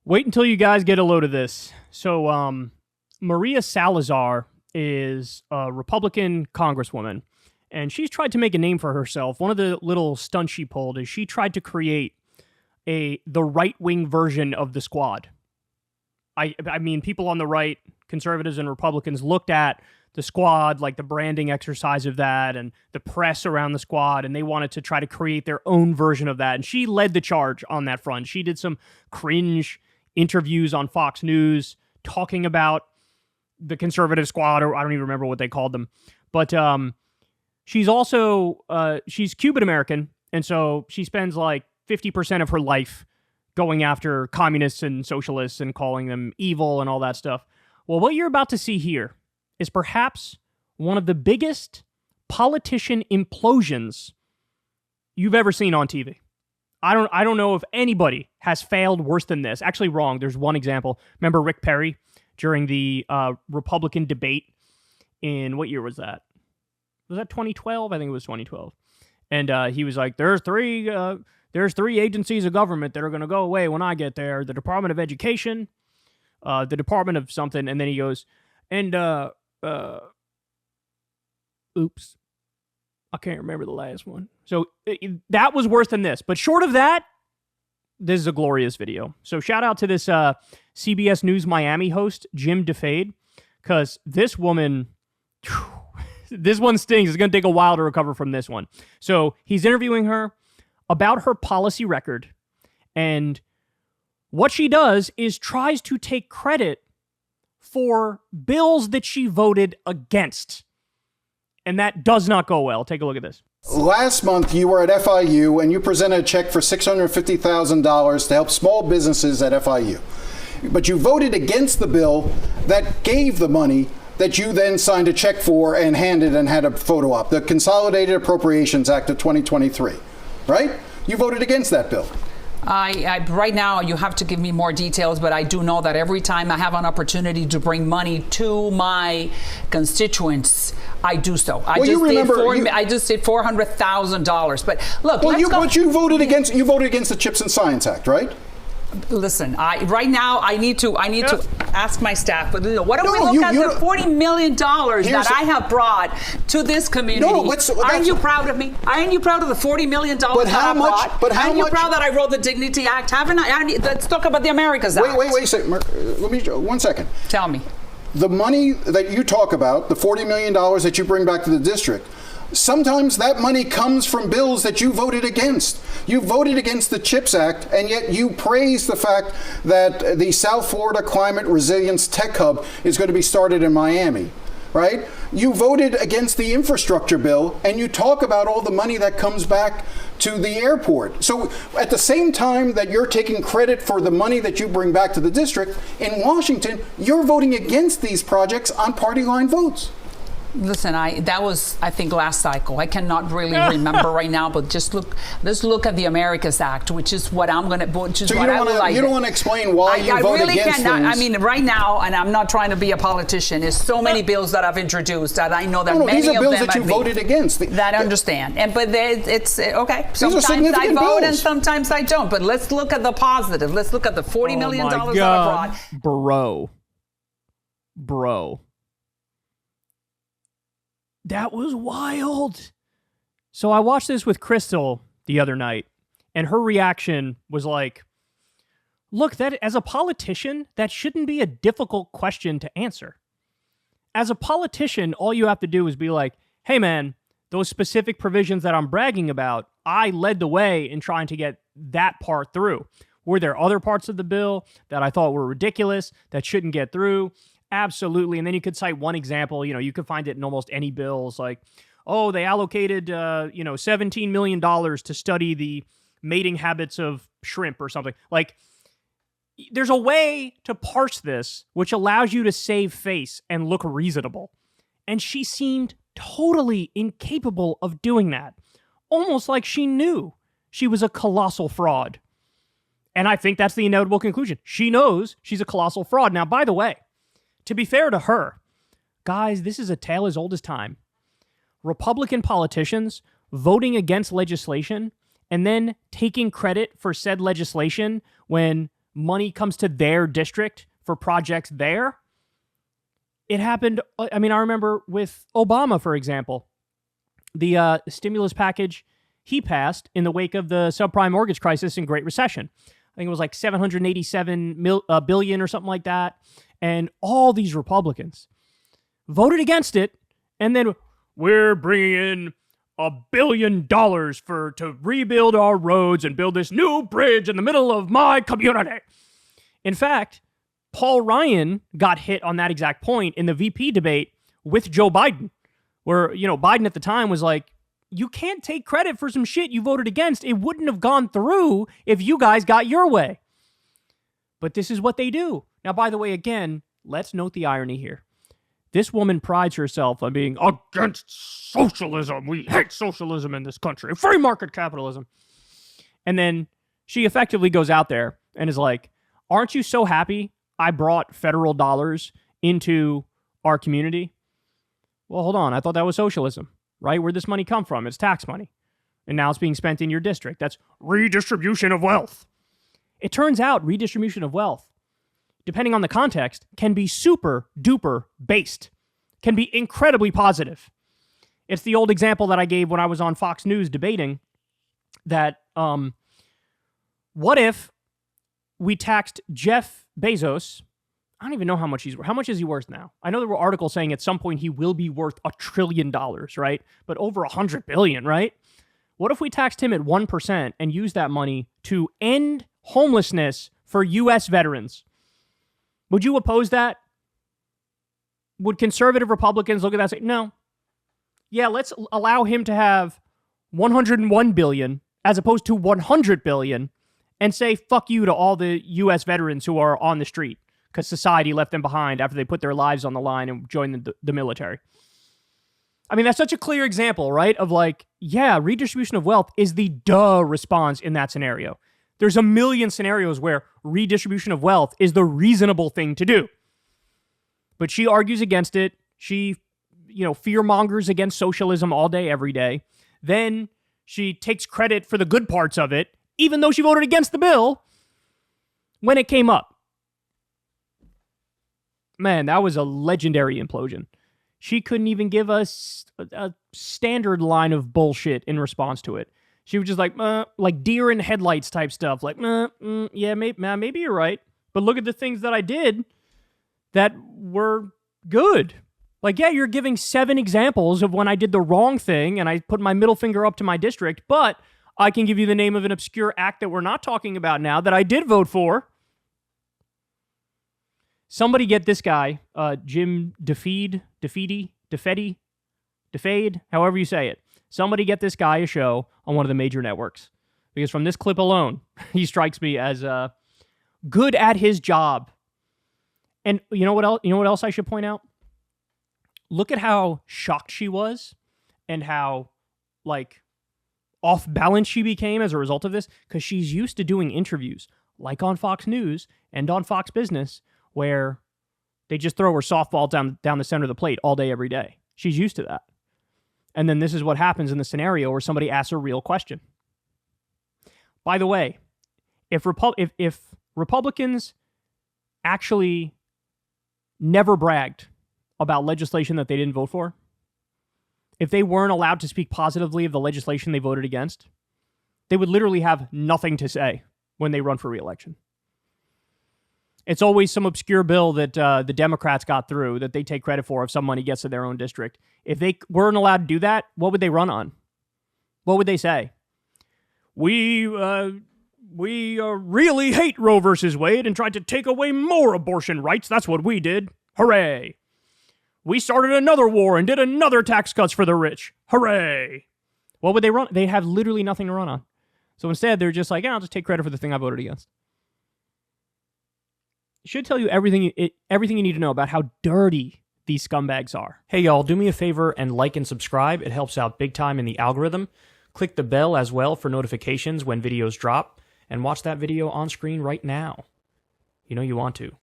Wait until you guys get a load of this. So, Maria Salazar is a Republican congresswoman, and she's tried to make a name for herself. One of the little stunts she pulled is she tried to create the right-wing version of the Squad. I mean, people on the right, conservatives and Republicans, looked at the Squad, like the branding exercise of that and the press around the Squad, and they wanted to try to create their own version of that. And she led the charge on that front. She did some cringe interviews on Fox News talking about the conservative Squad, or I don't even remember what they called them. But she's also, she's Cuban-American, and so she spends like 50% of her life going after communists and socialists and calling them evil and all that stuff. Well, what you're about to see here is perhaps one of the biggest politician implosions you've ever seen on TV. I don't know if anybody has failed worse than this. Actually, wrong. There's one example. Remember Rick Perry during the Republican debate in, what year was that? Was that 2012? I think it was 2012. And he was like, there's three agencies of government that are going to go away when I get there. The Department of Education, the Department of something. And then he goes, and, oops, I can't remember the last one. So that was worse than this. But short of that, this is a glorious video. So shout out to this CBS News Miami host, Jim DeFade, because this woman, this one stings. It's going to take a while to recover from this one. So he's interviewing her about her policy record, and what she does is tries to take credit for bills that she voted against. And that does not go well. Take a look at this. Last month, you were at FIU and you presented a check for $650,000 to help small businesses at FIU. But you voted against the bill that gave the money that you then signed a check for and handed and had a photo op, the Consolidated Appropriations Act of 2023, right? You voted against that bill. Right now, you have to give me more details, but I do know that every time I have an opportunity to bring money to my constituents, I do so. I just did $400,000. But look, but you voted against the Chips and Science Act, right? Listen, right now I need to ask my staff. But what do we look at the $40 million that I have brought to this community? Aren't you proud of me? Aren't you proud of the $40 million that I brought? But how Aren't you proud that I wrote the Dignity Act? Haven't I? Let's talk about the Americas Act. Wait a second. Let me 1 second. Tell me. The money that you talk about, the $40 million that you bring back to the district, sometimes that money comes from bills that you voted against. You voted against the CHIPS Act, and yet you praise the fact that the South Florida Climate Resilience Tech Hub is going to be started in Miami, right? You voted against the infrastructure bill, and you talk about all the money that comes back to the airport. So at the same time that you're taking credit for the money that you bring back to the district, in Washington, you're voting against these projects on party line votes. Listen, that was, I think, last cycle. I cannot really remember right now, but let's look at the Americas Act, which is what I'm going to, So you don't want to explain why you vote really against cannot, things? I mean, right now, and I'm not trying to be a politician, there's so many bills that I've introduced that I know that many of them these are bills that you voted against. That I understand. But it's, okay, sometimes I vote and sometimes I don't. But let's look at the positive. Let's look at the $40 million that I brought. Bro. That was wild. So I watched this with Crystal the other night, and her reaction was like, look, that as a politician, that shouldn't be a difficult question to answer. As a politician, all you have to do is be like, hey man, those specific provisions that I'm bragging about, I led the way in trying to get that part through. Were there other parts of the bill that I thought were ridiculous, that shouldn't get through? Absolutely. And then you could cite one example, you could find it in almost any bills, like, oh, they allocated, $17 million to study the mating habits of shrimp or something. Like, there's a way to parse this, which allows you to save face and look reasonable. And she seemed totally incapable of doing that. Almost like she knew she was a colossal fraud. And I think that's the inevitable conclusion. She knows she's a colossal fraud. Now, by the way, to be fair to her, guys, this is a tale as old as time. Republican politicians voting against legislation and then taking credit for said legislation when money comes to their district for projects there. It happened, I mean, I remember with Obama, for example, the stimulus package he passed in the wake of the subprime mortgage crisis and Great Recession. I think it was like $787 billion or something like that. And all these Republicans voted against it. And then we're bringing in $1 billion to rebuild our roads and build this new bridge in the middle of my community. In fact, Paul Ryan got hit on that exact point in the VP debate with Joe Biden, where, Biden at the time was like, you can't take credit for some shit you voted against. It wouldn't have gone through if you guys got your way. But this is what they do. Now, by the way, again, let's note the irony here. This woman prides herself on being against socialism. We hate socialism in this country. Free market capitalism. And then she effectively goes out there and is like, aren't you so happy I brought federal dollars into our community? Well, hold on. I thought that was socialism, right? Where'd this money come from? It's tax money. And now it's being spent in your district. That's redistribution of wealth. It turns out redistribution of wealth, depending on the context, can be super duper based, can be incredibly positive. It's the old example that I gave when I was on Fox News debating that what if we taxed Jeff Bezos? I don't even know how much he's worth. How much is he worth now? I know there were articles saying at some point he will be worth $1 trillion, right? But over $100 billion, right? What if we taxed him at 1% and used that money to end homelessness for U.S. veterans? Would you oppose that? Would conservative Republicans look at that and say, no. Yeah, let's allow him to have $101 billion as opposed to $100 billion and say fuck you to all the U.S. veterans who are on the street because society left them behind after they put their lives on the line and joined the military. I mean, that's such a clear example, right? Of like, yeah, redistribution of wealth is the duh response in that scenario. There's a million scenarios where redistribution of wealth is the reasonable thing to do. But she argues against it. She, fear mongers against socialism all day, every day. Then she takes credit for the good parts of it, even though she voted against the bill when it came up. Man, that was a legendary implosion. She couldn't even give us a standard line of bullshit in response to it. She was just like deer in headlights type stuff. Like, yeah, maybe you're right. But look at the things that I did that were good. Like, yeah, you're giving 7 examples of when I did the wrong thing and I put my middle finger up to my district, but I can give you the name of an obscure act that we're not talking about now that I did vote for. Somebody get this guy, Jim DeFade, however you say it. Somebody get this guy a show on one of the major networks. Because from this clip alone, he strikes me as good at his job. And you know what else? You know what else I should point out? Look at how shocked she was and how, off balance she became as a result of this. Because she's used to doing interviews, like on Fox News and on Fox Business, where they just throw her softball down the center of the plate all day, every day. She's used to that. And then this is what happens in the scenario where somebody asks a real question. By the way, if Republicans actually never bragged about legislation that they didn't vote for, if they weren't allowed to speak positively of the legislation they voted against, they would literally have nothing to say when they run for re-election. It's always some obscure bill that the Democrats got through that they take credit for if some money gets to their own district. If they weren't allowed to do that, what would they run on? What would they say? We really hate Roe versus Wade and tried to take away more abortion rights. That's what we did. Hooray. We started another war and did another tax cuts for the rich. Hooray. What would they run? They'd have literally nothing to run on. So instead, they're just like, I'll just take credit for the thing I voted against. Should tell you everything you need to know about how dirty these scumbags are. Hey y'all, do me a favor and like and subscribe. It helps out big time in the algorithm. Click the bell as well for notifications when videos drop, and watch that video on screen right now. You know you want to.